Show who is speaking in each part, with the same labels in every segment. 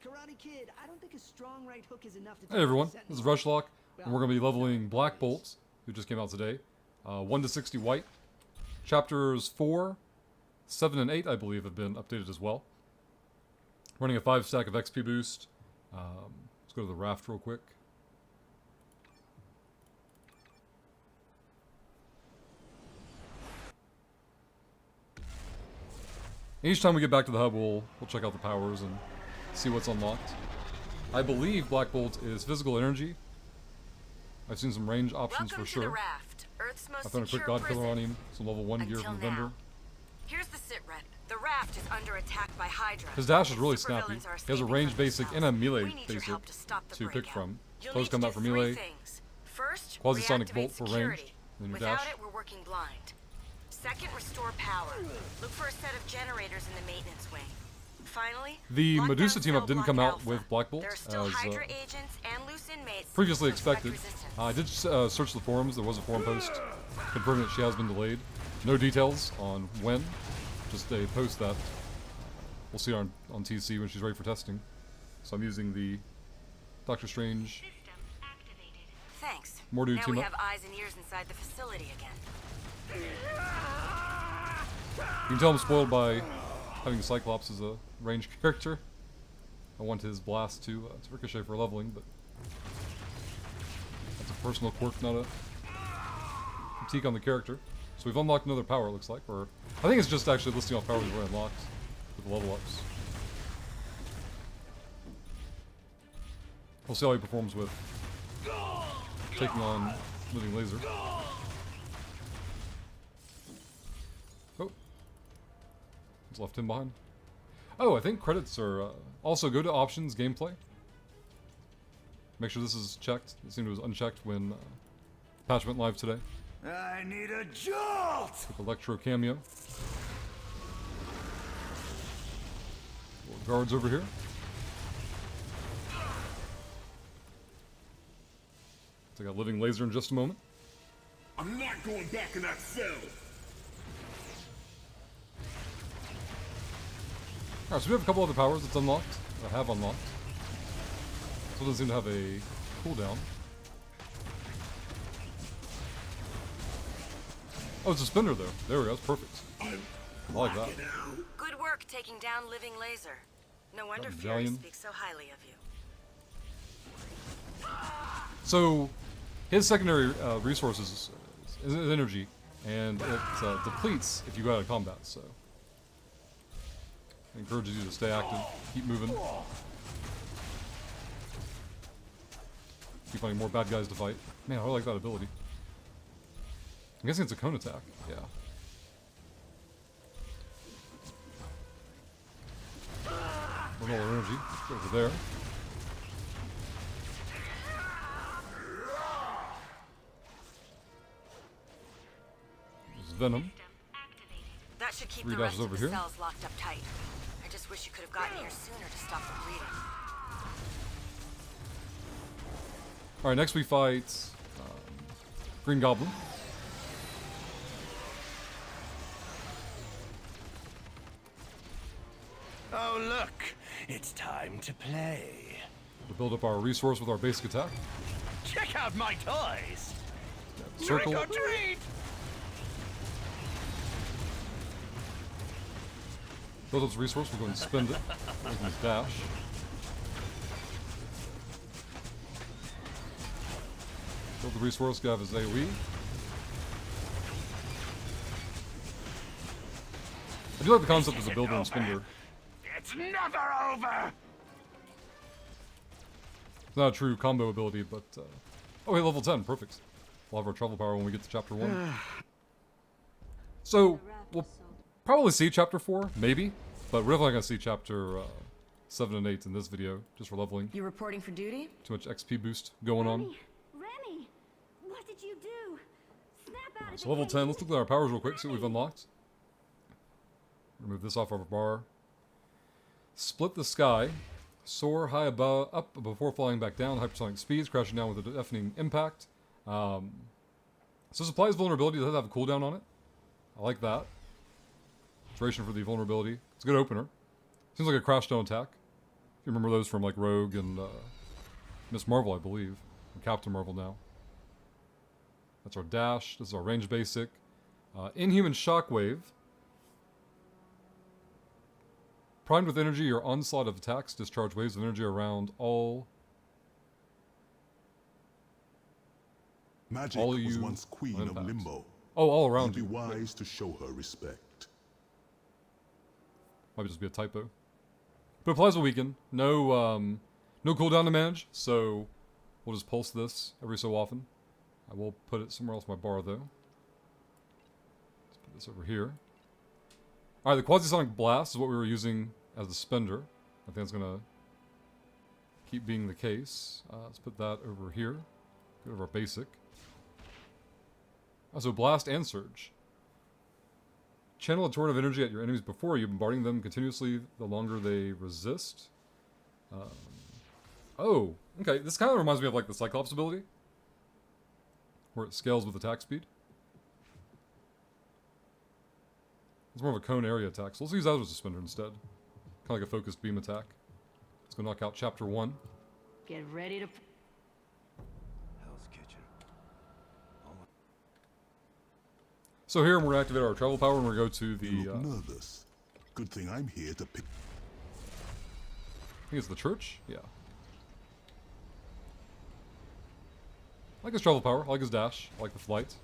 Speaker 1: Karate Kid, I don't think a strong right hook is enough to
Speaker 2: Hey everyone, this is Rushlock, and we're going to be leveling Black Bolt, who just came out today. 1 to 60 white. Chapters 4, 7, and 8, I believe, have been updated as well. Running a 5 stack of XP boost. Let's go to the raft real quick. Each time we get back to the hub, we'll check out the powers and see what's unlocked. I believe Black Bolt is physical energy. I've seen some range options for sure. I found a quick god killer on him, some level 1 gear from the vendor.
Speaker 3: Here's the sit rep. The raft is under attack by Hydra.
Speaker 2: His dash is really snappy. He has a range basic and a melee basic to pick from. Close combat for melee, quasi-sonic bolt for range, and your dash.
Speaker 3: Without it, we're working blind. Second, restore power. Look for a set of generators in the maintenance wing. Finally,
Speaker 2: the Medusa team up didn't come out with Black Bolt, as previously expected. I did search the forums. There was a forum post confirming that she has been delayed. No details on when, just a post that we'll see on TC when she's ready for testing. So I'm using the Doctor Strange.
Speaker 3: Thanks.
Speaker 2: Mordu
Speaker 3: now
Speaker 2: team
Speaker 3: we
Speaker 2: up.
Speaker 3: have eyes and ears inside the facility again.
Speaker 2: You can tell I'm spoiled by having Cyclops as a ranged character. I want his blast to ricochet for leveling, but that's a personal quirk, not a critique on the character. So we've unlocked another power, it looks like, or I think it's just actually listing off powers we're unlocked with the level ups. We'll see how he performs with taking on Living Laser. Oh, he's left him behind. Oh, I think credits are also go to options gameplay. Make sure this is checked. It seemed it was unchecked when patch went live today.
Speaker 1: I need a jolt!
Speaker 2: With Electro cameo. More guards over here. Take a Living Laser in just a moment.
Speaker 4: I'm not going back in that cell.
Speaker 2: Alright, so we have a couple other powers that's unlocked. Or have unlocked. This one doesn't seem to have a cooldown. Oh, it's a spinner though. There we go, that's perfect. I like that.
Speaker 3: Good work taking down Living Laser. No wonder Fury speaks so highly of you.
Speaker 2: So, his secondary resources is energy, and it depletes if you go out of combat, so it encourages you to stay active, keep moving. Keep finding more bad guys to fight. Man, I really like that ability. I'm guessing it's a cone attack. Yeah. One more energy. Go over there. There's Venom.
Speaker 3: That should keep
Speaker 2: 3
Speaker 3: the rest
Speaker 2: dashes
Speaker 3: of
Speaker 2: over
Speaker 3: the
Speaker 2: here.
Speaker 3: cells locked up tight. I just wish you could have gotten here sooner to stop the bleeding.
Speaker 2: Alright, next we fight Green Goblin.
Speaker 1: Oh look, it's time to play.
Speaker 2: To build up our resource with our basic attack.
Speaker 1: Check out my toys!
Speaker 2: Circle.
Speaker 1: Trick or treat!
Speaker 2: Build up this resource, we'll go and spend it. Making his dash. Build the resource, get out of his AoE. I do like the concept as a builder and spender.
Speaker 1: It's never over!
Speaker 2: It's not a true combo ability, but... oh, hey, level 10, perfect. We'll have our travel power when we get to chapter 1. So, we'll probably see chapter 4, maybe. But we're definitely going to see chapter 7 and 8 in this video, just for leveling.
Speaker 3: You reporting for duty?
Speaker 2: Too much XP boost going on.
Speaker 5: Remy, what did you do? Snap out of
Speaker 2: So level 10, let's look at our powers real quick, see what we've unlocked. Remove this off our bar. Split the sky. Soar high above, up before falling back down. Hypersonic speeds, crashing down with a deafening impact. So supplies vulnerability does have a cooldown on it. I like that. Duration for the vulnerability. It's a good opener. Seems like a crash down attack. If remember those from like Rogue and Miss Marvel, I believe. And Captain Marvel now. That's our dash. This is our range basic. Inhuman Shockwave. Primed with energy, your onslaught of attacks discharge waves of energy around all
Speaker 4: Magic
Speaker 2: all
Speaker 4: was
Speaker 2: you
Speaker 4: once queen
Speaker 2: on
Speaker 4: of
Speaker 2: impact.
Speaker 4: Limbo.
Speaker 2: Oh, all around
Speaker 4: You'd be
Speaker 2: you.
Speaker 4: wise to show her respect.
Speaker 2: Might just be a typo. But applies a weaken. No, no cooldown to manage, so we'll just pulse this every so often. I will put it somewhere else in my bar, though. Let's put this over here. Alright, the Quasi-Sonic Blast is what we were using as a spender. I think that's going to keep being the case. Let's put that over here. Go to our basic. Oh, so Blast and Surge. Channel a torrent of energy at your enemies before you, bombarding them continuously the longer they resist. Oh, okay. This kind of reminds me of like the Cyclops ability, where it scales with attack speed. It's more of a cone area attack, so let's use that as a suspender instead. Kind of like a focused beam attack. Let's go knock out Chapter 1.
Speaker 3: Get ready to...
Speaker 1: Hell's Kitchen.
Speaker 2: So here we're going to activate our travel power and we're going to go to
Speaker 4: You
Speaker 2: the...
Speaker 4: look nervous. Good thing I'm here to pick.
Speaker 2: I think it's the church? Yeah. I like his travel power. I like his dash. I like the flight.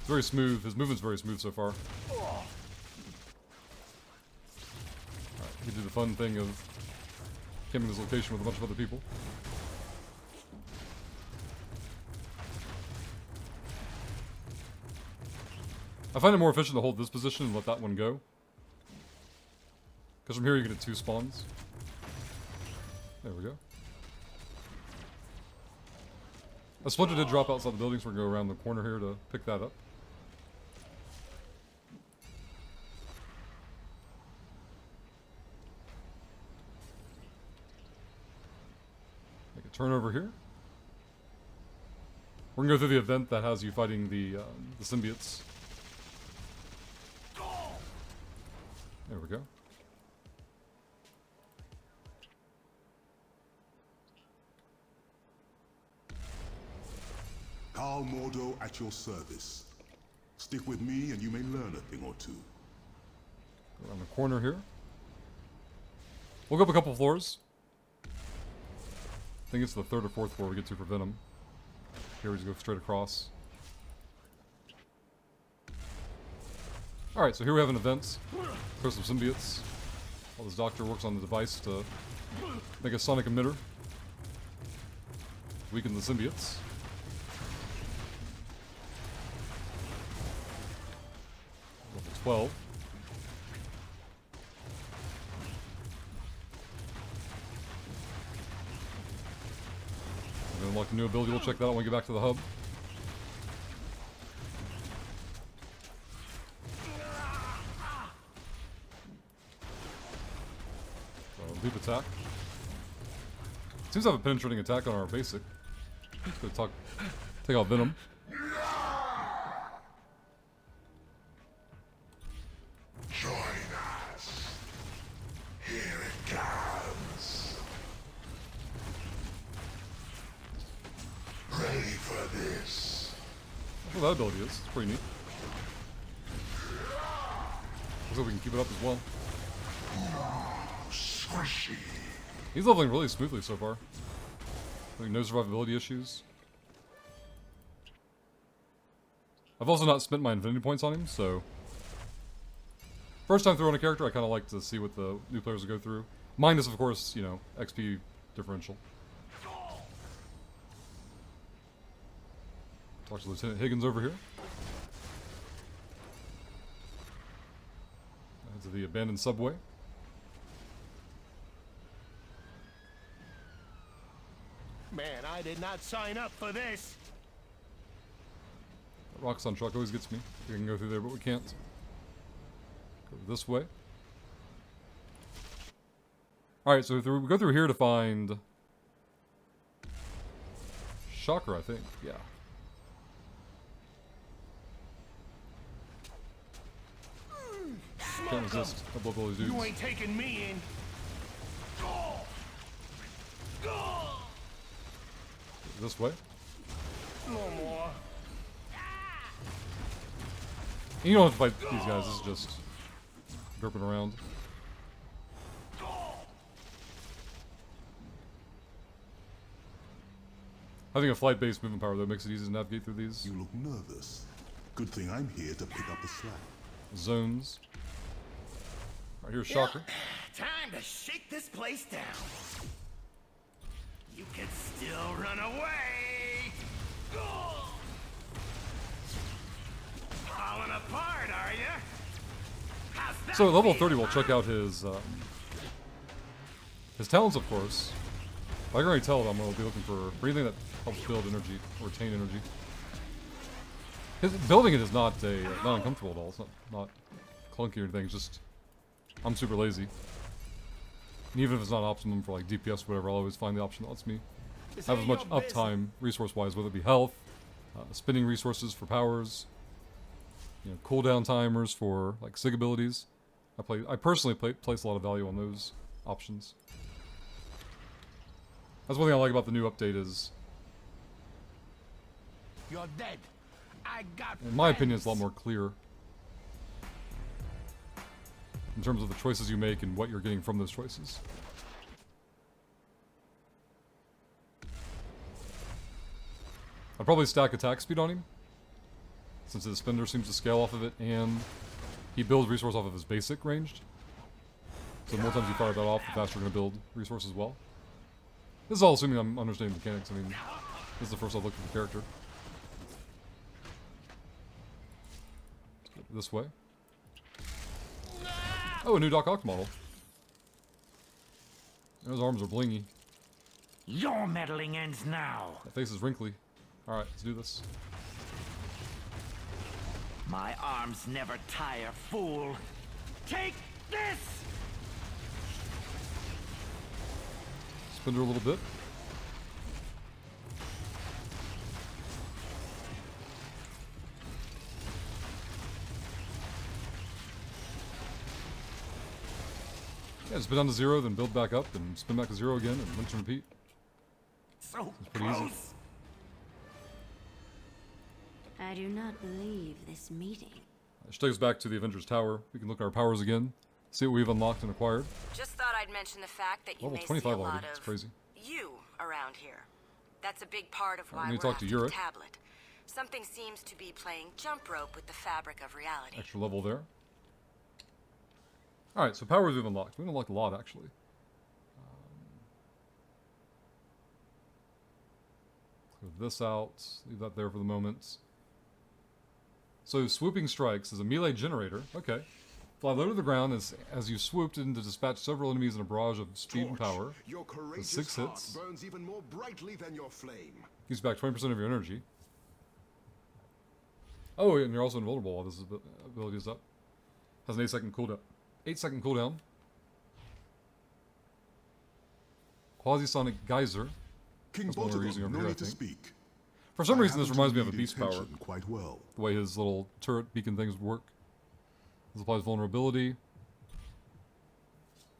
Speaker 2: It's very smooth. His movement's very smooth so far. Alright, he did the fun thing of camping this location with a bunch of other people. I find it more efficient to hold this position and let that one go. Because from here you get 2 spawns. There we go. A splinter did drop outside the building, so we're going to go around the corner here to pick that up. Make a turn over here. We're going to go through the event that has you fighting the symbiotes. There we go.
Speaker 4: Carl Mordo at your service. Stick with me and you may learn a thing or two.
Speaker 2: Go around the corner here. We'll go up a couple floors. I think it's the 3rd or 4th floor we get to for Venom. Here we just go straight across. Alright, so here we have an event. Throw some symbiotes. While this doctor works on the device to make a sonic emitter. Weaken the symbiotes. Level 12. I'm gonna unlock a new ability. We'll check that out when we get back to the hub. Leap attack. Seems to have a penetrating attack on our basic. Let's go take out Venom.
Speaker 4: Join us. Here it comes. Ready for this.
Speaker 2: That's what that ability is. It's pretty neat. Looks like we can keep it up as well.
Speaker 4: Squishy.
Speaker 2: He's leveling really smoothly so far. Like no survivability issues. I've also not spent my infinity points on him, so... First time throwing a character, I kind of like to see what the new players will go through. Minus, of course, you know, XP differential. Talk to Lieutenant Higgins over here. To the abandoned subway.
Speaker 1: Man, I did not sign up for this.
Speaker 2: That Roxxon truck always gets me. We can go through there, but we can't. Go this way. Alright, so we go through here to find... Shocker, I think. Yeah. Can't resist. I blow all these dudes.
Speaker 1: You ain't taking me in. Go! Go!
Speaker 2: This way.
Speaker 1: No more.
Speaker 2: You don't have to fight these guys. This is just gripping around. Having a flight-based movement power though makes it easy to navigate through these
Speaker 4: You look nervous. Good thing I'm here to pick up the slack.
Speaker 2: zones. Alright, here's Shocker.
Speaker 1: Time to shake this place down. You can still run away. Go! Falling apart, are you? How's that
Speaker 2: So at level
Speaker 1: feel,
Speaker 2: 30, we'll check out his talents, of course. I can already tell that I'm going to be looking for anything that helps build energy, or retain energy. Building it is not uncomfortable at all. It's not clunky or anything. It's just I'm super lazy. And even if it's not optimum for like DPS or whatever, I'll always find the option that lets me have as much uptime resource-wise, whether it be health, spinning resources for powers, cooldown timers for like SIG abilities. I personally place a lot of value on those options. That's one thing I like about the new update is,
Speaker 1: You're dead. I got
Speaker 2: in my opinion, it's a lot more clear in terms of the choices you make and what you're getting from those choices. I'd probably stack attack speed on him, since his spender seems to scale off of it, and he builds resource off of his basic ranged. So the more times you fire that off, the faster you're going to build resource as well. This is all assuming I'm understanding mechanics. I mean, this is the first I've looked at the character. Let's go this way. Oh, a new Doc Ock model. Those arms are blingy.
Speaker 1: Your meddling ends now.
Speaker 2: That face is wrinkly. Alright, let's do this.
Speaker 1: My arms never tire, fool. Take this!
Speaker 2: Spin her a little bit. Yeah, spin down to 0, then build back up, and spin back to 0 again, and rinse and repeat.
Speaker 1: So
Speaker 2: It's pretty easy.
Speaker 1: close.
Speaker 5: I do not believe this meeting.
Speaker 2: Which takes us back to the Avengers Tower. We can look at our powers again, see what we've unlocked and acquired.
Speaker 3: Just thought I'd mention the fact that you
Speaker 2: Level
Speaker 3: may see
Speaker 2: 25
Speaker 3: a lot
Speaker 2: already. It's
Speaker 3: of
Speaker 2: crazy.
Speaker 3: you around here. That's a big part of
Speaker 2: Alright,
Speaker 3: why
Speaker 2: we
Speaker 3: we're
Speaker 2: need to talk to
Speaker 3: after the
Speaker 2: Uric.
Speaker 3: tablet. Something seems to be playing jump rope with the fabric of reality.
Speaker 2: Extra level there. Alright, so powers we've unlocked. We've unlocked a lot, actually. Clear this out. Leave that there for the moment. So, swooping strikes is a melee generator. Okay. Fly low to the ground as you swooped in to dispatch several enemies in a barrage of speed and power.
Speaker 4: Your courageous
Speaker 2: 6
Speaker 4: heart
Speaker 2: hits.
Speaker 4: burns even more brightly than your flame.
Speaker 2: Gives back 20% of your energy. Oh, and you're also invulnerable while this ability is up. Has an 8-second cooldown. 8-second cooldown. Quasi-sonic geyser.
Speaker 4: King
Speaker 2: That's what we're using
Speaker 4: Boltodon,
Speaker 2: over
Speaker 4: no
Speaker 2: here, I
Speaker 4: need to
Speaker 2: think.
Speaker 4: speak.
Speaker 2: For some
Speaker 4: I
Speaker 2: reason, this
Speaker 4: happen to
Speaker 2: reminds me of a
Speaker 4: read
Speaker 2: beast power.
Speaker 4: intention quite well.
Speaker 2: The way his little turret beacon things would work. This applies vulnerability.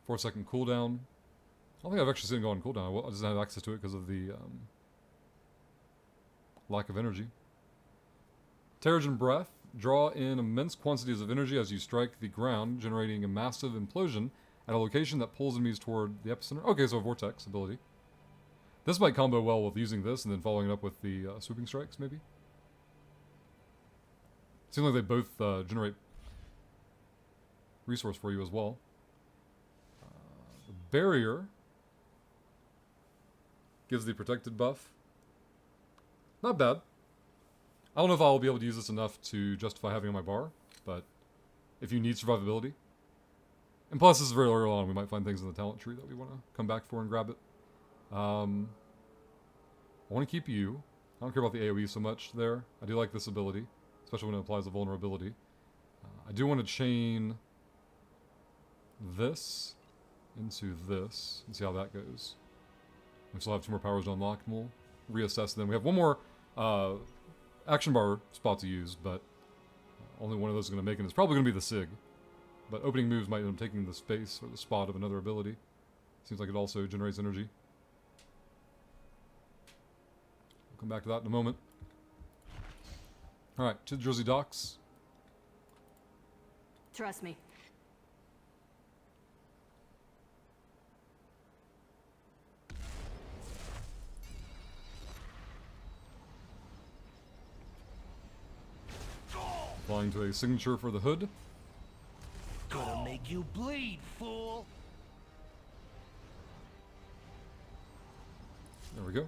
Speaker 2: 4-second cooldown. I don't think I've actually seen it go on cooldown. I just didn't have access to it because of the lack of energy. Terrigen Breath. Draw in immense quantities of energy as you strike the ground, generating a massive implosion at a location that pulls enemies toward the epicenter. Okay, so a Vortex ability. This might combo well with using this and then following it up with the swooping strikes, maybe? Seems like they both generate resource for you as well. The barrier gives the protected buff. Not bad. I don't know if I'll be able to use this enough to justify having it on my bar, but if you need survivability. And plus, this is very early on. We might find things in the talent tree that we want to come back for and grab it. I want to keep you. I don't care about the AoE so much there. I do like this ability, especially when it applies a vulnerability. I do want to chain this into this and see how that goes. We still have 2 more powers to unlock, and we'll reassess them. We have 1 more action bar spot to use, but only one of those is going to make it. It's probably going to be the SIG. But opening moves might end up taking the space or the spot of another ability. Seems like it also generates energy. We'll come back to that in a moment. Alright, to the Jersey docks.
Speaker 5: Trust me.
Speaker 2: Applying to a signature for the hood.
Speaker 1: Gonna make you bleed, fool.
Speaker 2: There we go.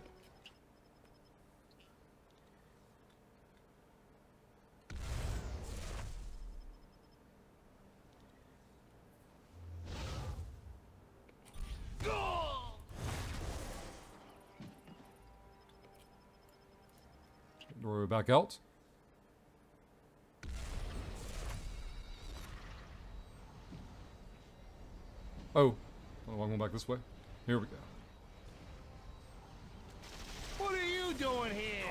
Speaker 2: Doorway back out. Oh, I'm going back this way. Here we go.
Speaker 1: What are you doing here?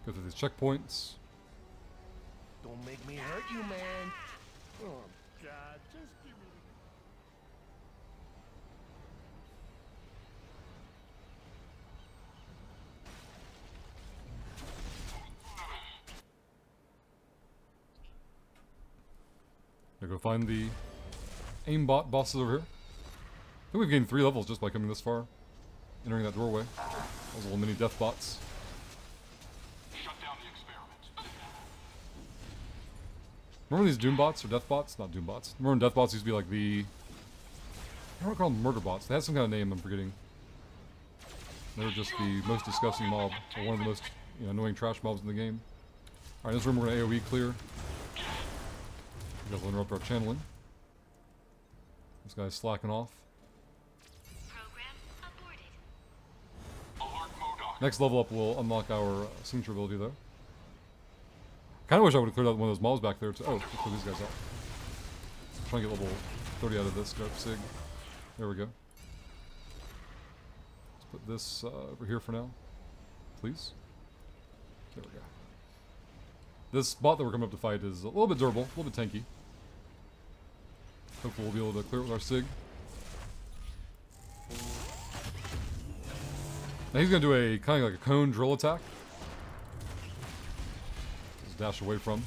Speaker 2: Go through these checkpoints.
Speaker 1: Don't make me hurt you, man. Oh, God, just give me
Speaker 2: Gotta go find the aimbot bosses over here. I think we've gained 3 levels just by coming this far. Entering that doorway. Those little mini death bots.
Speaker 6: Shut down the experiment.
Speaker 2: Remember these Doom bots or death bots? Not Doom bots. Remember when death bots used to be like the... I don't want to call them murder bots. They had some kind of name I'm forgetting. They were just the most disgusting mob. Or one of the most annoying trash mobs in the game. Alright, in this room we're going to AoE clear. You guys will interrupt our channeling. This guy's slacking off.
Speaker 3: Program aborted.
Speaker 6: Alert Modoc.
Speaker 2: Next level up will unlock our signature ability though. Kinda wish I would have cleared out one of those mobs back there too. Oh, let's clear these guys out. Trying to get level 30 out of this. Go up Sig. There we go. Let's put this over here for now. Please. There we go. This bot that we're coming up to fight is a little bit durable, a little bit tanky. Hopefully we'll be able to clear it with our Sig. Now he's going to do a kind of like a cone drill attack. Just dash away from.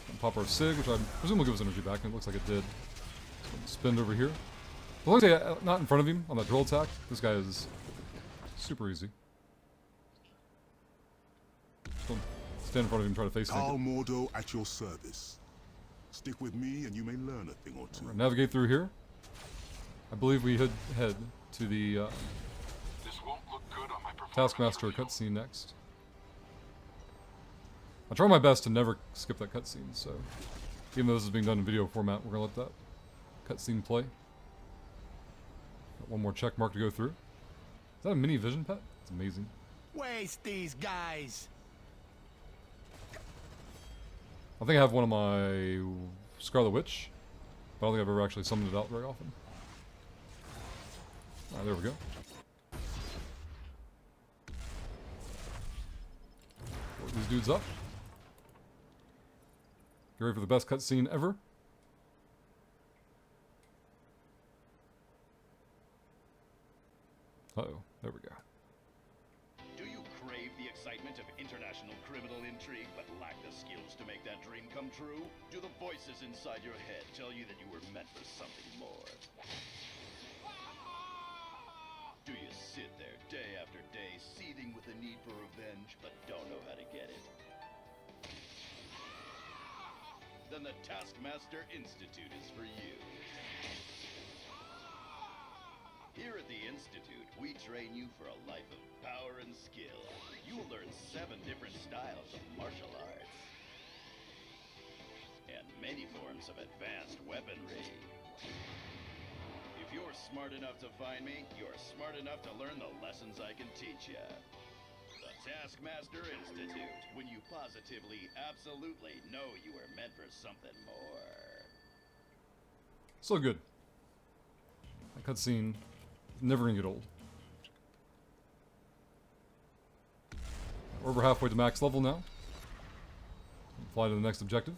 Speaker 2: And pop our Sig, which I presume will give us energy back, and it looks like it did. So spin over here. As long as I not in front of him on that drill attack, this guy is super easy. Just don't stand in front of him and try to face
Speaker 4: Carl
Speaker 2: him.
Speaker 4: Mordo at your service. Stick with me and you may learn a thing or two.
Speaker 2: Navigate through here. I believe we head to the
Speaker 6: This won't look good on my performance.
Speaker 2: Taskmaster cutscene next. I try my best to never skip that cutscene, so even though this is being done in video format, we're gonna let that cutscene play. Got one more check mark to go through. Is that a mini vision pet? It's amazing.
Speaker 1: waste these guys.
Speaker 2: I think I have one of my Scarlet Witch, but I don't think I've ever actually summoned it out very often. Alright, there we go. Load these dudes up. Get ready for the best cutscene ever. Uh-oh, there we go.
Speaker 7: Do you crave the excitement of international criminal intrigue but lack the skills to make that dream come true? Do the voices inside your head tell you that you were meant for something more? Do you sit there day after day seething with the need for revenge but don't know how to get it? Then the Taskmaster Institute is for you. Here at the Institute, we train you for a life of power and skill. You'll learn 7 different styles of martial arts. And many forms of advanced weaponry. If you're smart enough to find me, you're smart enough to learn the lessons I can teach you. The Taskmaster Institute, when you positively, absolutely know you were meant for something more.
Speaker 2: So good. That cutscene never gonna get old. We're over halfway to max level now. Fly to the next objective.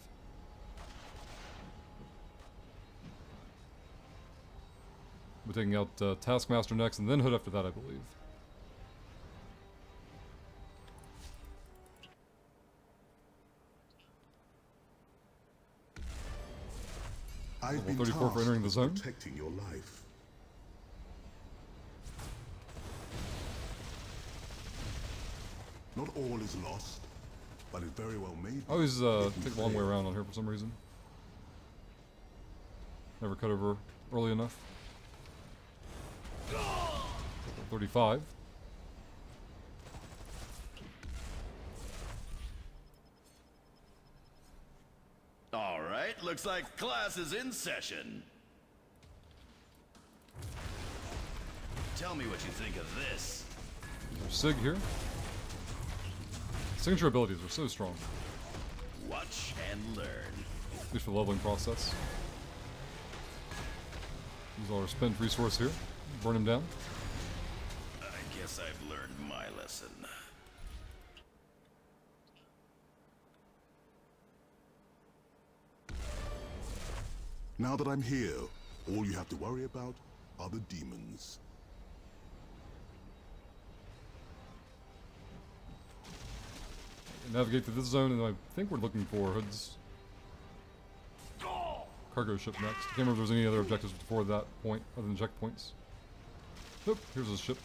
Speaker 2: We're taking out Taskmaster next, and then Hood after that, I believe.
Speaker 4: I've been
Speaker 2: 34 for entering the
Speaker 4: tasked
Speaker 2: zone.
Speaker 4: with protecting your life. Not all is lost, but it very well may be.
Speaker 2: I always
Speaker 4: if we
Speaker 2: take the long way
Speaker 4: fail.
Speaker 2: around on here for some reason. Never cut over early enough. 35.
Speaker 7: All right, looks like class is in session. Tell me what you think of this.
Speaker 2: There's Sig here. Signature abilities are so strong,
Speaker 7: Watch and learn.
Speaker 2: at least for the leveling process. Use all our spent resource here. Burn him down.
Speaker 7: I guess I've learned my lesson.
Speaker 4: Now that I'm here, all you have to worry about are the demons.
Speaker 2: Navigate through this zone, and I think we're looking for Hood's cargo ship next. I can't remember if there was any other objectives before that point, other than checkpoints. Nope, here's his ship.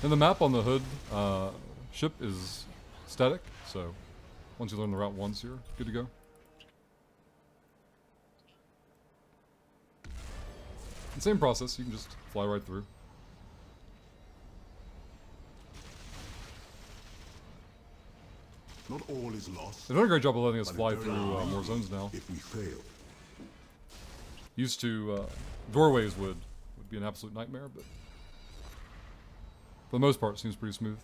Speaker 2: And the map on the Hood ship is static, so once you learn the route once, you're good to go. And same process, you can just fly right through.
Speaker 4: Not all is lost.
Speaker 2: They're doing a great job of letting us
Speaker 4: but it
Speaker 2: fly
Speaker 4: very
Speaker 2: through
Speaker 4: well may
Speaker 2: more
Speaker 4: be
Speaker 2: zones now.
Speaker 4: If we fail.
Speaker 2: Used to, doorways would be an absolute nightmare, but for the most part, it seems pretty smooth.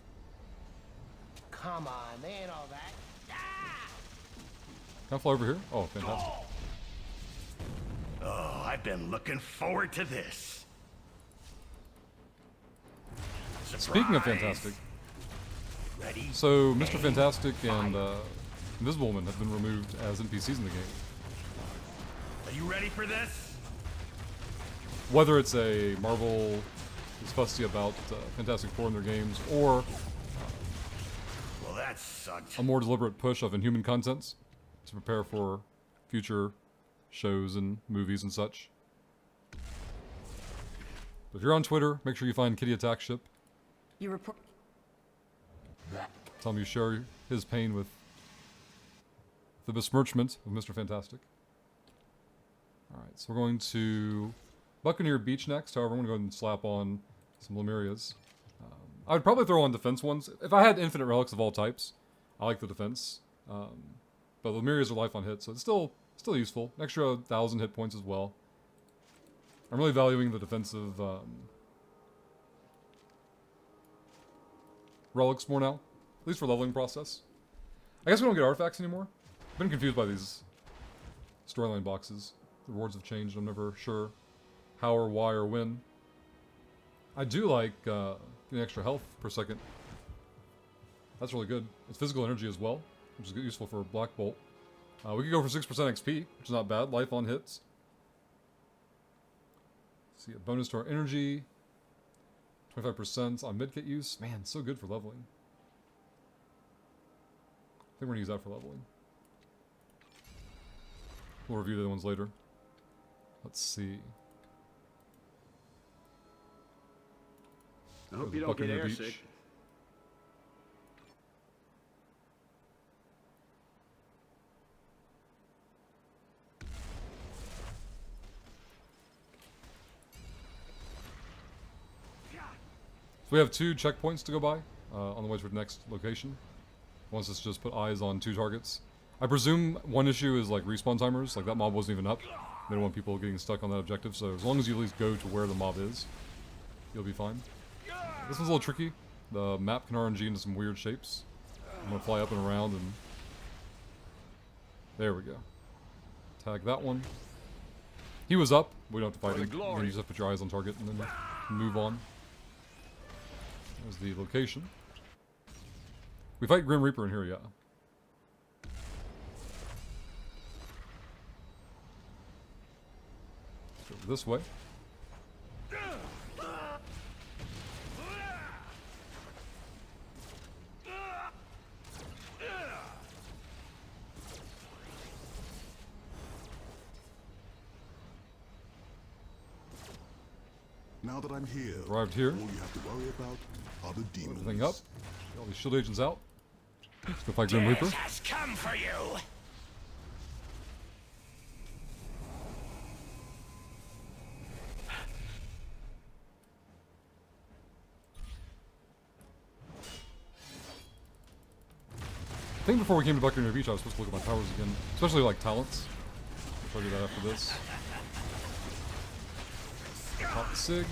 Speaker 1: Come on, they ain't all that.
Speaker 2: Can I fly over here? Oh, fantastic.
Speaker 8: Oh, I've been looking forward to this.
Speaker 2: Speaking of
Speaker 8: Surprise.
Speaker 2: fantastic,
Speaker 8: Ready?
Speaker 2: so Mr. Fantastic and Invisible Woman have been removed as NPCs in the game.
Speaker 8: Are you ready for this?
Speaker 2: Whether it's a Marvel is fussy about Fantastic Four in their games, or
Speaker 8: Well, that sucked.
Speaker 2: a more deliberate push of Inhuman contents to prepare for future shows and movies and such. But if you're on Twitter, make sure you find Kitty Attack Ship.
Speaker 3: You report.
Speaker 2: Tell him you share his pain with the besmirchment of Mr. Fantastic. Alright, so we're going to Buccaneer Beach next. However, I'm going to go ahead and slap on some Lemurias. I would probably throw on defense ones. If I had infinite relics of all types, I like the defense. But Lemurias are life on hit, so it's still useful. An extra 1,000 hit points as well. I'm really valuing the defensive relics more now. At least for leveling process. I guess we don't get artifacts anymore. I've been confused by these storyline boxes. The rewards have changed. I'm never sure how or why or when. I do like getting extra health per second. That's really good. It's physical energy as well, which is useful for Black Bolt. We could go for 6% XP, which is not bad. Life on hits. See, a bonus to our energy. 25% on mid-kit use. Man, so good for leveling. I think we're going to use that for leveling. We'll review the other ones later. Let's see.
Speaker 9: I hope
Speaker 2: Go
Speaker 9: you
Speaker 2: to
Speaker 9: don't get
Speaker 2: Buccaneer
Speaker 9: airsick.
Speaker 2: Beach. So we have 2 checkpoints to go by on the way to the next location. Once it's just put eyes on 2 targets. I presume one issue is like respawn timers, like that mob wasn't even up. They don't want people getting stuck on that objective, so as long as you at least go to where the mob is, you'll be fine. This one's a little tricky. The map can RNG into some weird shapes. I'm gonna fly up and around and... There we go. Tag that one. He was up. We don't have to fight him. You just have to put your eyes on target and then move on. There's the location. We fight Grim Reaper in here, yeah. Let's go this way.
Speaker 4: Now that I'm here,
Speaker 2: Arrived here.
Speaker 4: all you have to worry about are the demons.
Speaker 2: Everything up. Get all these shield agents out. Let's go fight Grim Reaper.
Speaker 8: Death has come for you.
Speaker 2: I think before we came to Buccaneer Beach, I was supposed to look at my powers again. Especially like talents. I'll show you that after this. Pop the Sig.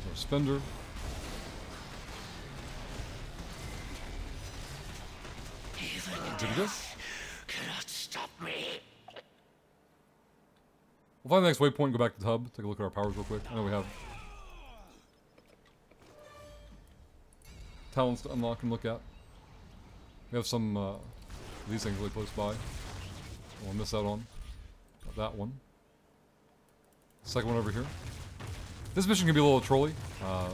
Speaker 2: Our Spender. Did we go?
Speaker 8: Cannot stop me.
Speaker 2: We'll find the next waypoint and go back to the hub. Take a look at our powers real quick. I know we have talents to unlock and look at. We have some of these things really close by. We'll miss out on. Got that one. Second one over here. This mission can be a little trolly. You're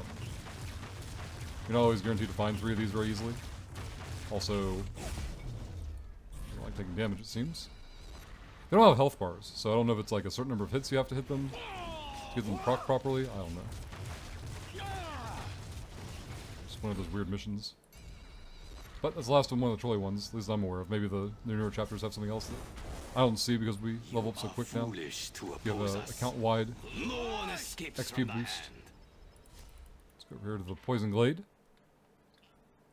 Speaker 2: not always guaranteed to find 3 of these very easily. Also, you don't like taking damage, it seems. They don't have health bars, so I don't know if it's like a certain number of hits you have to hit them to get them proc properly. I don't know. Just one of those weird missions. But that's the last one of the trolley ones, at least I'm aware of. Maybe the newer chapters have something else that I don't see because we level up so quick now. You have an account-wide XP boost. Let's go over here to the Poison Glade.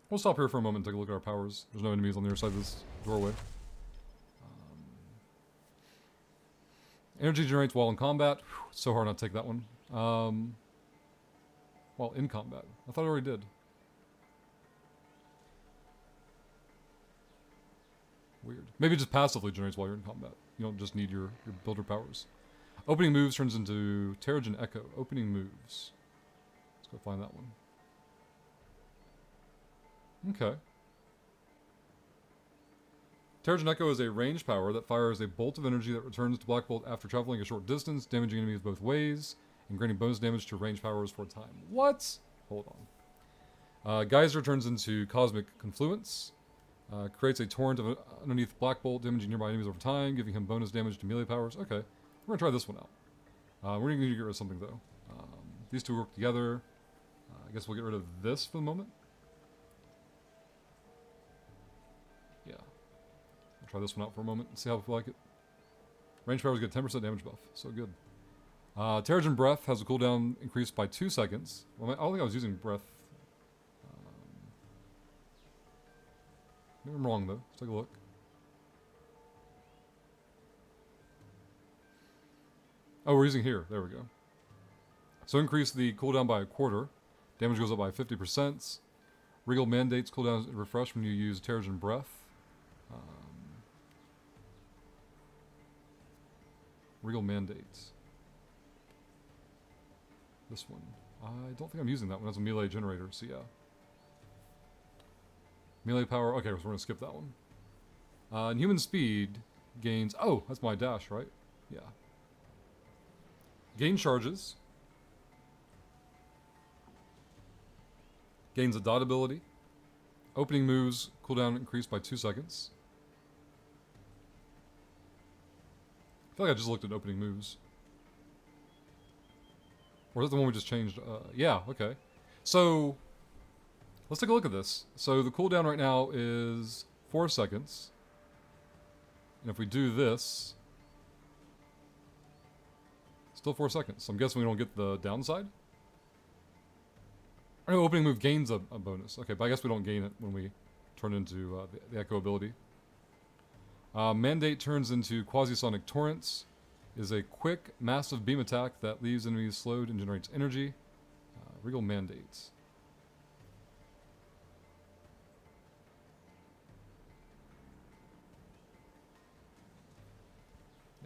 Speaker 2: We'll stop here for a moment and take a look at our powers. There's no enemies on the other side of this doorway. Energy generates while in combat. Whew, it's so hard not to take that one. While in combat. I thought I already did. Weird. Maybe it just passively generates while you're in combat. You don't just need your builder powers. Opening moves turns into Terrigen Echo. Opening moves. Let's go find that one. Okay. Terrigen Echo is a ranged power that fires a bolt of energy that returns to Black Bolt after traveling a short distance, damaging enemies both ways, and granting bonus damage to ranged powers for a time. What? Hold on. Geyser turns into Cosmic Confluence. Creates a torrent of underneath Black Bolt, damaging nearby enemies over time, giving him bonus damage to melee powers. Okay. We're going to try this one out. We're going to need to get rid of something, though. These two work together. I guess we'll get rid of this for the moment. Yeah. I'll try this one out for a moment and see how we like it. Range powers get 10% damage buff. So good. Terrigen Breath has a cooldown increased by 2 seconds. Well, I don't think I was using Breath. Maybe I'm wrong, though. Let's take a look. Oh, we're using here. There we go. So increase the cooldown by a quarter. Damage goes up by 50%. Regal Mandates cooldown refresh when you use Terrigen Breath. Regal Mandates. This one. I don't think I'm using that one. That's a melee generator, so yeah. Melee power. Okay, so we're going to skip that one. And human speed gains... Oh, that's my dash, right? Yeah. Gain charges. Gains a dot ability. Opening moves, cooldown increased by 2 seconds. I feel like I just looked at opening moves. Or is that the one we just changed? Yeah, okay. So... let's take a look at this. So the cooldown right now is 4 seconds. And if we do this, still 4 seconds. So I'm guessing we don't get the downside. Or no, opening move gains a bonus. Okay, but I guess we don't gain it when we turn into the Echo ability. Mandate turns into Quasi-Sonic Torrents. Is a quick, massive beam attack that leaves enemies slowed and generates energy. Regal Mandates.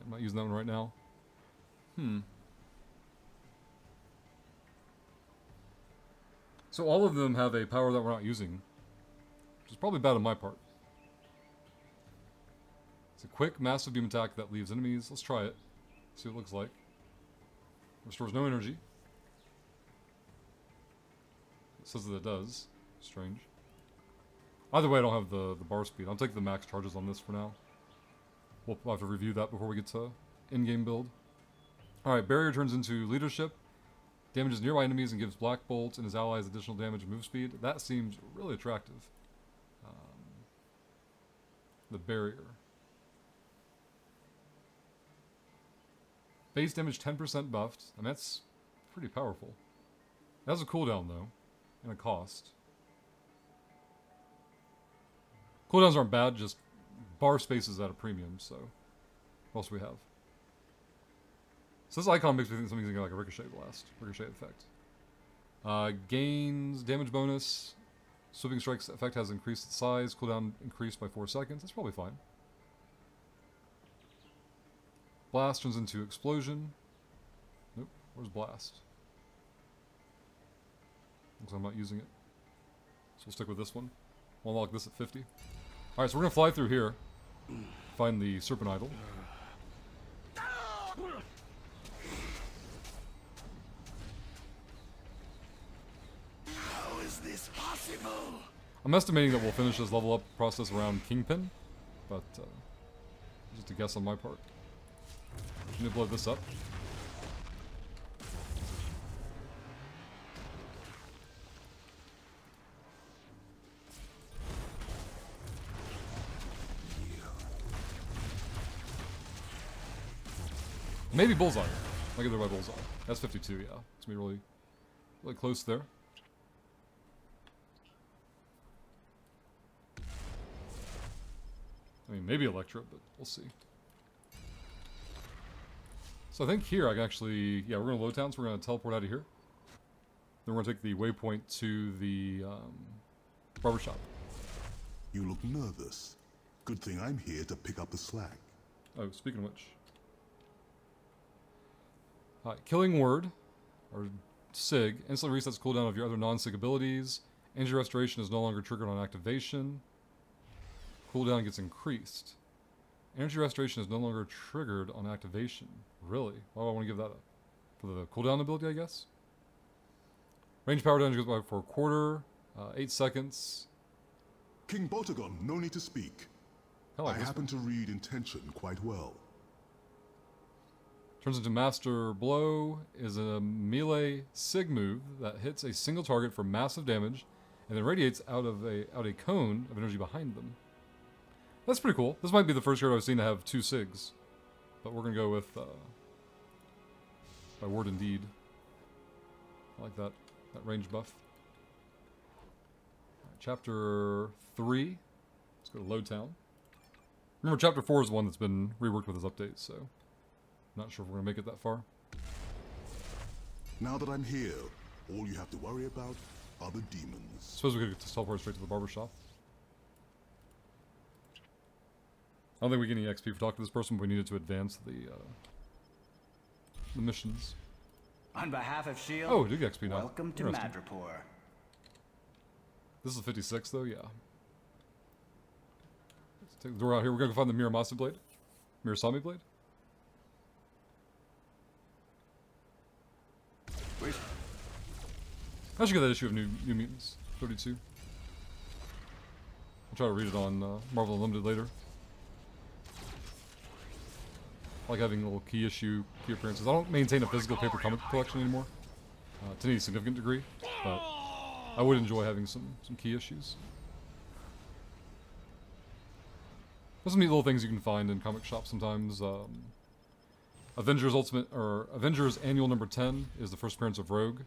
Speaker 2: I'm not using that one right now. So all of them have a power that we're not using, which is probably bad on my part. It's a quick, massive beam attack that leaves enemies. Let's try it. See what it looks like. Restores no energy. It says that it does. Strange. Either way, I don't have the bar speed. I'll take the max charges on this for now. We'll have to review that before we get to in-game build. Alright, Barrier turns into Leadership. Damages nearby enemies and gives Black Bolt and his allies additional damage and move speed. That seems really attractive. The Barrier. Base damage 10% buffed. I mean, that's pretty powerful. It has a cooldown, though, and a cost. Cooldowns aren't bad, just bar space is at a premium, so what else do we have? So this icon makes me think something's gonna like a ricochet blast, ricochet effect. Gains damage bonus. Sweeping strikes effect has increased its size. Cooldown increased by 4 seconds. That's probably fine. Blast turns into explosion. Nope. Where's blast? Looks like I'm not using it. So we'll stick with this one. We'll unlock this at 50. Alright, so we're gonna fly through here. Find the Serpent Idol.
Speaker 8: How is this possible?
Speaker 2: I'm estimating that we'll finish this level up process around Kingpin, but just a guess on my part. I'm gonna blow this up. Maybe Bullseye. I get there by Bullseye. That's 52, yeah. It's gonna be really, really close there. I mean, maybe Electra, but we'll see. So I think here I can actually, yeah, we're going to low town, so we're going to teleport out of here. Then we're going to take the waypoint to the barbershop.
Speaker 4: You look nervous. Good thing I'm here to pick up the slack.
Speaker 2: Oh, speaking of which. Killing Word, or SIG, instantly resets cooldown of your other non-SIG abilities. Energy Restoration is no longer triggered on activation. Cooldown gets increased. Energy Restoration is no longer triggered on activation. Really? Why do I want to give that up? For the cooldown ability, I guess? Range power damage goes by for a quarter. 8 seconds.
Speaker 4: King Botagon, no need to speak. I happen to read intention quite well.
Speaker 2: Turns into Master Blow, is a melee SIG move that hits a single target for massive damage and then radiates out a cone of energy behind them. That's pretty cool. This might be the first card I've seen to have 2 SIGs. But we're going to go with by Word and Deed. I like that range buff. Right, chapter 3. Let's go to Low Town. Remember, Chapter 4 is the one that's been reworked with his updates, so I'm not sure if we're going to make it that far.
Speaker 4: Now that I'm here, all you have to worry about are the demons.
Speaker 2: Suppose we could just teleport straight to the barbershop. I don't think we get any XP for talking to this person, but we needed to advance the missions.
Speaker 9: On behalf of S.H.I.E.L.D.,
Speaker 2: Oh, we do get XP now.
Speaker 9: welcome to
Speaker 2: Interesting.
Speaker 9: Madripoor.
Speaker 2: This is 56, though, yeah. Let's take the door out here. We're going to go find the Miramasa Blade. Mirasami Blade. I should get that issue of New Mutants, 32. I'll try to read it on Marvel Unlimited later. I like having little key appearances. I don't maintain a physical paper comic collection anymore, to any significant degree, but I would enjoy having some key issues. There's some neat little things you can find in comic shops sometimes. Avengers Annual number 10 is the first appearance of Rogue.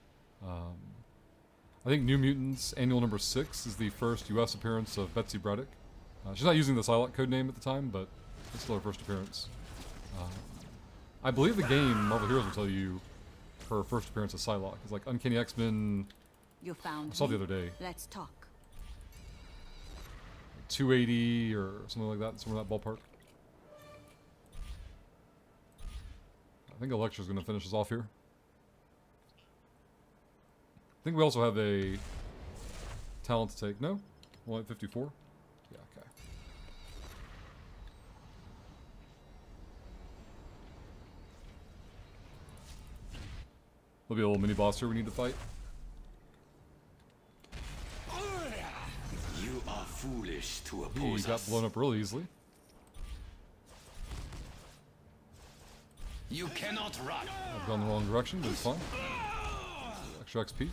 Speaker 2: I think New Mutants Annual number 6 is the first US appearance of Betsy Braddock. She's not using the Psylocke code name at the time, but it's still her first appearance. I believe the game, Marvel Heroes, will tell you her first appearance as Psylocke. It's like Uncanny X-Men.
Speaker 5: You found
Speaker 2: I saw
Speaker 5: me.
Speaker 2: the other day.
Speaker 5: Let's talk.
Speaker 2: 280 or something like that, somewhere in that ballpark. I think Elektra's going to finish us off here. I think we also have a talent to take. No? Only at 54? Yeah, okay. There'll be a little mini boss here we need to fight.
Speaker 8: You are foolish to
Speaker 2: He
Speaker 8: oppose
Speaker 2: got
Speaker 8: us.
Speaker 2: blown up really easily.
Speaker 8: You cannot run.
Speaker 2: I've gone the wrong direction, but it's fine. Extra XP.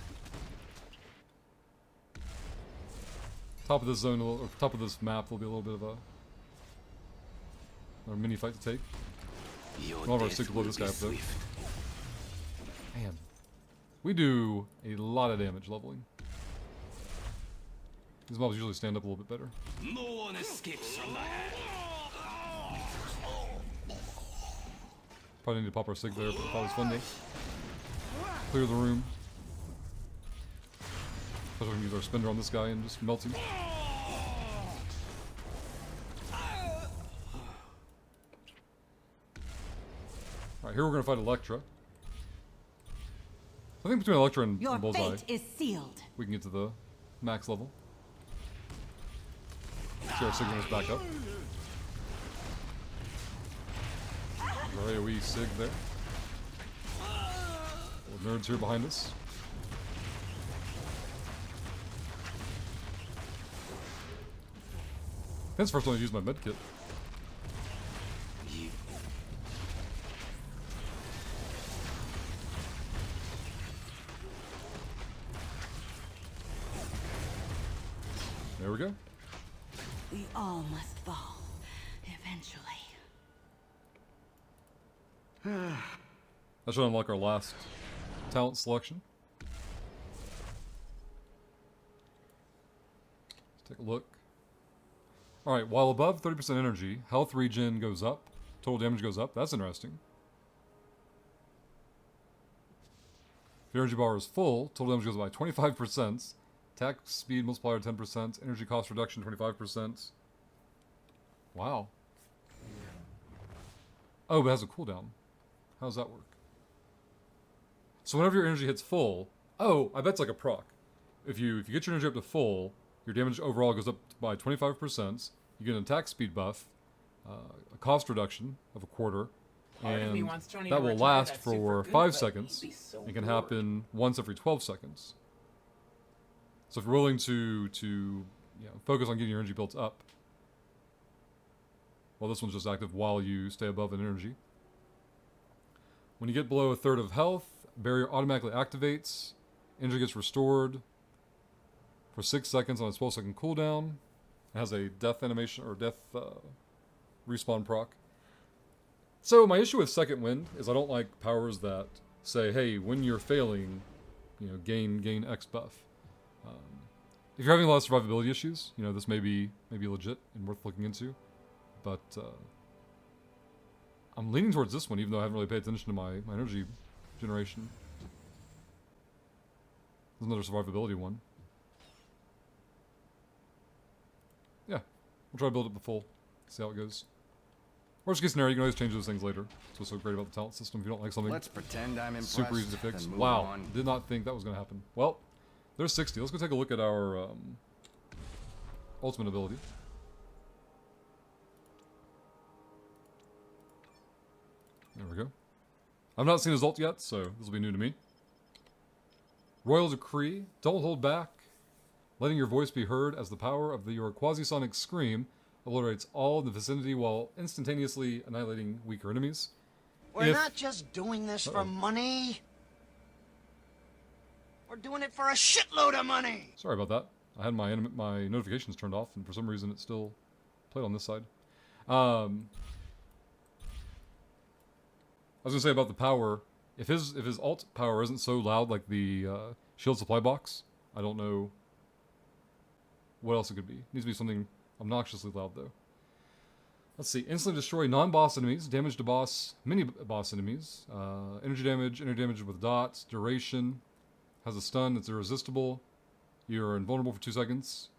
Speaker 2: Top of this zone, or top of this map, will be a little bit of a mini fight to take.
Speaker 8: Your
Speaker 2: One of our
Speaker 8: death
Speaker 2: stick to blow
Speaker 8: will
Speaker 2: this
Speaker 8: be
Speaker 2: guy up though.
Speaker 8: swift.
Speaker 2: Man, we do a lot of damage leveling. These mobs usually stand up a little bit better.
Speaker 8: No one escapes from the hand.
Speaker 2: Probably need to pop our sig there, but that was fun though. Clear the room. Especially when we use our spinner on this guy and just melt him. Alright, here we're gonna fight Electra. I think between Electra and
Speaker 3: Your
Speaker 2: Bullseye,
Speaker 3: fate is sealed.
Speaker 2: we can get to the max level. See our signals back up. Our AoE sig there. Little nerds here behind us. That's the first time I used my medkit. There we go.
Speaker 3: We all must fall, eventually.
Speaker 2: That should unlock our last talent selection. Let's take a look. Alright, while above 30% energy, health regen goes up, total damage goes up. That's interesting. If your energy bar is full, total damage goes by 25%. Attack speed multiplier 10%. Energy cost reduction 25%. Wow. Oh, but it has a cooldown. How does that work? So whenever your energy hits full... Oh, I bet it's like a proc. If you get your energy up to full, your damage overall goes up by 25%. You get an attack speed buff, a cost reduction of a quarter, and that will last for 5 seconds. It can happen once every 12 seconds. So if you're willing to focus on getting your energy built up, well, this one's just active while you stay above an energy. When you get below a third of health, barrier automatically activates. Energy gets restored for 6 seconds on a 12-second cooldown. It has a death animation or death respawn proc. So my issue with Second Wind is I don't like powers that say, hey, when you're failing, gain X buff. If you're having a lot of survivability issues, this may be legit and worth looking into. But I'm leaning towards this one, even though I haven't really paid attention to my energy generation. There's another survivability one. Yeah, we'll try to build it to full, see how it goes. Worst case scenario, you can always change those things later. That's what's so great about the talent system. If you don't like something,
Speaker 9: Let's pretend I'm impressed.
Speaker 2: super easy to fix.
Speaker 9: and move
Speaker 2: Wow,
Speaker 9: on.
Speaker 2: did not think that was going to happen. Well, there's 60. Let's go take a look at our ultimate ability. There we go. I've not seen his ult yet, so this will be new to me. Royal Decree. Don't hold back. Letting your voice be heard as the power of your quasi-sonic scream obliterates all in the vicinity while instantaneously annihilating weaker enemies.
Speaker 10: We're not just doing this for money. We're doing it for a shitload of money.
Speaker 2: Sorry about that. I had my notifications turned off, and for some reason it still played on this side. I was gonna say about the power. If his alt power isn't so loud like the shield supply box, I don't know what else it could be. It needs to be something obnoxiously loud though. Let's see. Instantly destroy non-boss enemies. Damage to boss, mini-boss enemies. Energy damage with dots. Duration. Has a stun that's irresistible. You're invulnerable for 2 seconds.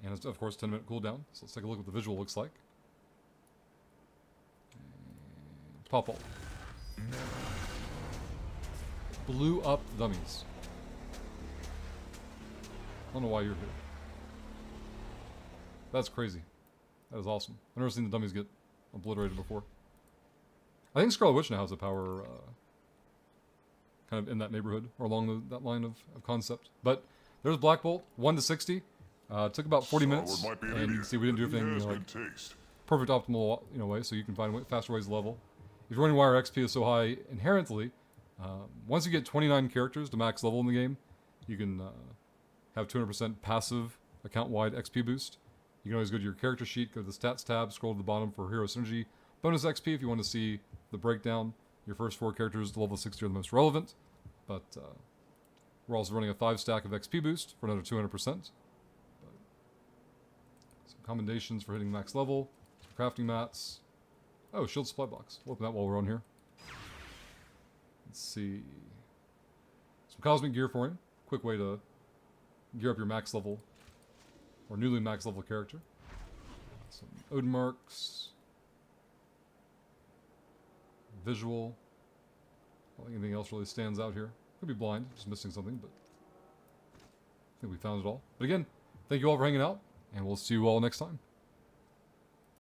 Speaker 2: And it's, of course, 10-minute cooldown. So let's take a look at what the visual looks like. And pop ult. Blew up dummies. don't know why you're here. That's crazy. That is awesome. I've never seen the dummies get obliterated before. I think Scarlet Witch now has a power kind of in that neighborhood, or along that line of concept. But there's Black Bolt, 1 to 60. Took about 40 minutes, and you can see we didn't do everything like perfect optimal way, so you can find faster ways to level. If you're wondering why our XP is so high inherently, once you get 29 characters to max level in the game, you can have 200% passive account-wide XP boost. You can always go to your character sheet, go to the stats tab, scroll to the bottom for Hero Synergy bonus XP if you want to see the breakdown. Your first 4 characters to level 60 are the most relevant, but we're also running a 5 stack of XP boost for another 200%. Some commendations for hitting max level, some crafting mats. Oh, shield supply box. We'll open that while we're on here. Let's see. Some cosmic gear for him. Quick way to gear up your max level or newly max level character. Some Odin marks. Visual. I don't think anything else really stands out here. Could be blind, just missing something, but I think we found it all. But again, thank you all for hanging out, and we'll see you all next time.